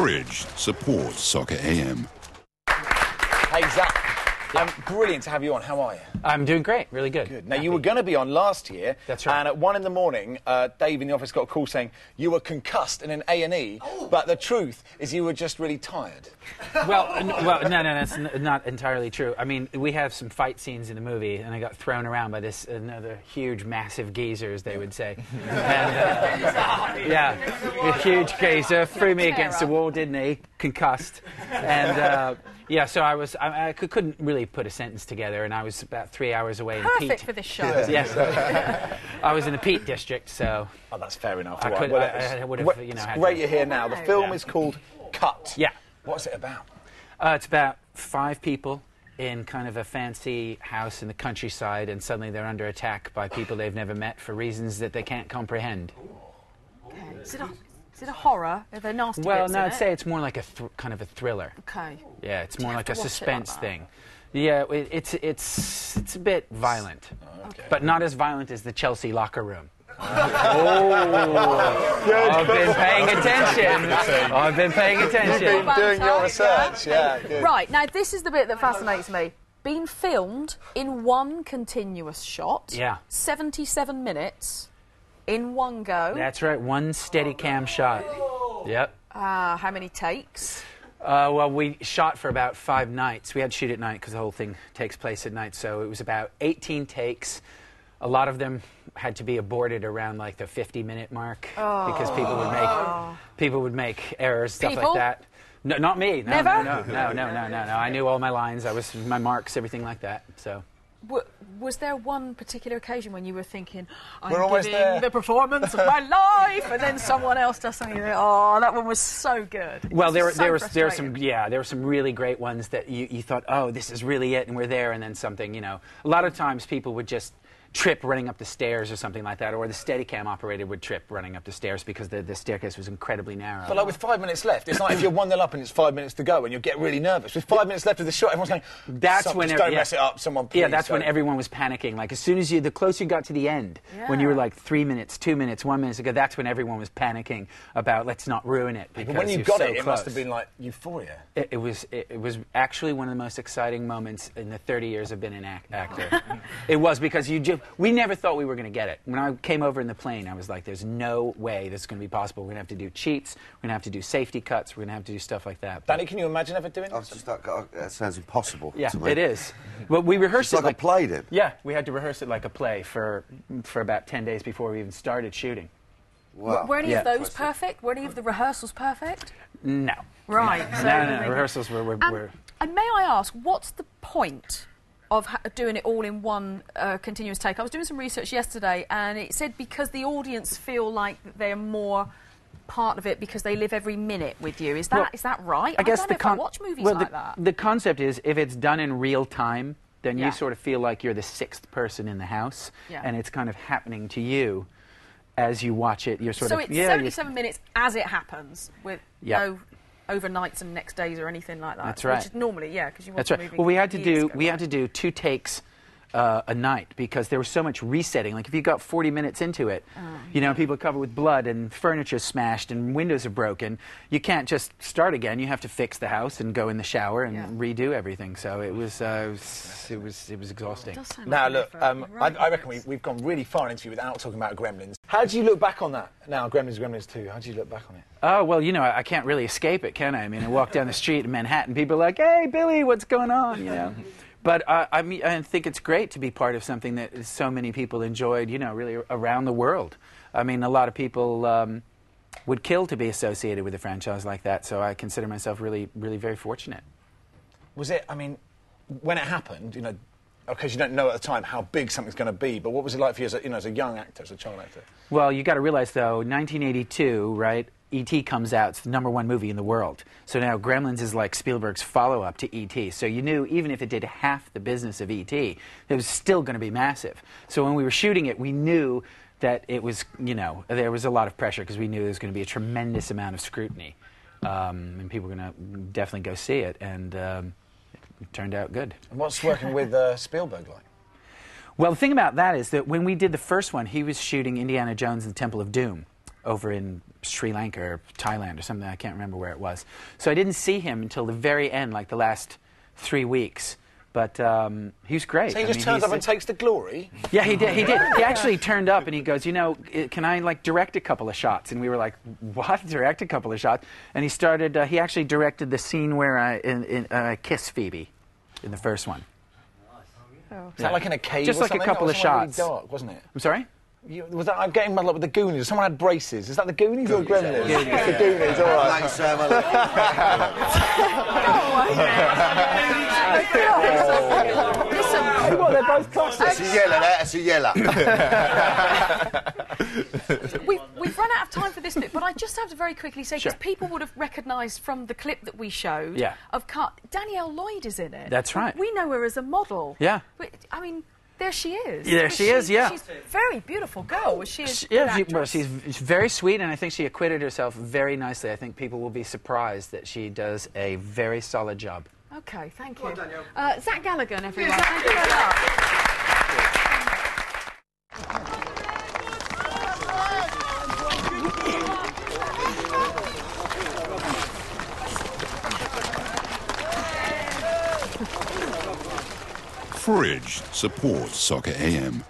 Fridge supports Soccer AM. Hey, Zach. Brilliant to have you on. How are you? I'm doing great. Really good. Good. Now, you were going to be on last year. That's right. And at 1 in the morning, Dave in the office got a call saying you were concussed in an A&E, but the truth is you were just really tired. Well, no, that's not entirely true. I mean, we have some fight scenes in the movie, and I got thrown around by another huge, massive geezer, as they would say. And, yeah, a huge geezer threw me against the wall, didn't he? Concussed. And, yeah, so I couldn't really put a sentence together, and I was about 3 hours away in the Peat. Perfect for this show. Yes. I was in the Peat District, so... Oh, that's fair enough. I would have, you know... It's great you're here now. The film is called Cut. Yeah. What's it about? It's about 5 people in kind of a fancy house in the countryside, and suddenly they're under attack by people they've never met for reasons that they can't comprehend. Okay. Is it a horror? Are there nasty Well, bits no, in I'd say it's more like a kind of a thriller. Okay. Yeah, it's more like a suspense like thing. Yeah, it's a bit violent, Okay. but not as violent as the Chelsea locker room. I've been paying attention. I've been paying attention. You've been doing your research, yeah. Good. Right, now this is the bit that fascinates me. Being filmed in one continuous shot. Yeah. 77 minutes in one go. That's right, one steady cam shot. Yep. How many takes? Well, we shot for about 5 nights. We had to shoot at night because the whole thing takes place at night. So it was about 18 takes. A lot of them had to be aborted around like the 50-minute mark because people would make errors, stuff like that. No, not me. No, Never? No. I knew all my lines. My marks, everything like that. So. Was there one particular occasion when you were thinking, We're I'm almost giving there. the performance of my life, and then someone else does something, oh, that one was so good. Well, there were some really great ones that you thought, oh, this is really it, and we're there, and then something, you know. A lot of times people would just trip running up the stairs or something like that, or the Steadicam operator would trip running up the stairs because the staircase was incredibly narrow. But like with 5 minutes left, it's like if you're 1-0 up and it's 5 minutes to go and you get really nervous. With 5 minutes left of the shot, everyone's going, don't mess it up, someone please. Yeah, that's when everyone was panicking. Like as soon as the closer you got to the end, when you were like 3 minutes, 2 minutes, 1 minute ago, that's when everyone was panicking about let's not ruin it. But when you got it, it must have been like euphoria. It was actually one of the most exciting moments in the 30 years I've been an actor. It was because we never thought we were going to get it. When I came over in the plane, I was like, there's no way this is going to be possible. We're going to have to do cheats. We're going to have to do safety cuts. We're going to have to do stuff like that. Danny, can you imagine ever doing I was just like, that sounds impossible. Yeah, to me. it is. Well, we rehearsed it's it like a play, then. Yeah, we had to rehearse it like a play for about 10 days before we even started shooting. Wow. Were any of those perfect? Were any of the rehearsals perfect? No. Right. No. Rehearsals were... And may I ask, what's the point of doing it all in one continuous take? I was doing some research yesterday, and it said because the audience feel like they're more part of it because they live every minute with you. Is that right? I guess don't know if I watch movies like that. The concept is if it's done in real time, then you sort of feel like you're the 6th person in the house, and it's kind of happening to you as you watch it. You're sort of... So it's 77 minutes as it happens, with no overnights and next days or anything like that. That's right. Which is normally, because you watch That's right. movie. Well, we had to do 2 takes a night because there was so much resetting. Like if you got 40 minutes into it, you know, people are covered with blood and furniture smashed and windows are broken. You can't just start again. You have to fix the house and go in the shower and redo everything. So it was exhausting. Now look, I reckon we've gone really far in an interview without talking about Gremlins. How do you look back on that now, Gremlins 2? How do you look back on it? Oh, well, you know, I can't really escape it, can I? I mean, I walk down the street in Manhattan, people are like, hey, Billy, what's going on, you know? But I mean, I think it's great to be part of something that so many people enjoyed, you know, really around the world. I mean, a lot of people would kill to be associated with a franchise like that, so I consider myself really, really very fortunate. Was it, I mean, when it happened, you know, because you don't know at the time how big something's going to be, but what was it like for you as a young actor, as a child actor? Well, you got to realize, though, 1982, right? E.T. comes out, it's the #1 movie in the world. So now Gremlins is like Spielberg's follow-up to E.T. So you knew even if it did half the business of E.T., it was still going to be massive. So when we were shooting it, we knew that it was, you know, there was a lot of pressure because we knew there was going to be a tremendous amount of scrutiny. And people were going to definitely go see it, and it turned out good. And what's working with Spielberg like? Well, the thing about that is that when we did the first one, he was shooting Indiana Jones and the Temple of Doom. over in Sri Lanka or Thailand or something. I can't remember where it was. So I didn't see him until the very end, like the last 3 weeks. But he was great. So he just turns up and takes the glory? Yeah, he did. He actually turned up and he goes, you know, can I like direct a couple of shots? And we were like, what? Direct a couple of shots? And he started. He actually directed the scene where I kiss Phoebe in the first one. Oh. Is that like in a cave? Just or like something? a couple of shots. Really dark, wasn't it? I'm sorry. Was that, I'm getting muddled up with the Goonies. Someone had braces. Is that the Goonies or Gremlins? It's the Goonies, all right. Thanks, Sam. Listen, what, they're both classics. It's a yellow, that's a yellow. We've run out of time for this bit, but I just have to very quickly say, because people would have recognised from the clip that we showed of Danielle Lloyd is in it. That's right. We know her as a model. Yeah. But, I mean, there she is. There she is, yeah. She's a very beautiful girl. She is she's very sweet, and I think she acquitted herself very nicely. I think people will be surprised that she does a very solid job. OK, thank you. Zach Galligan, everyone. Thank you very much. Fridge supports Soccer AM.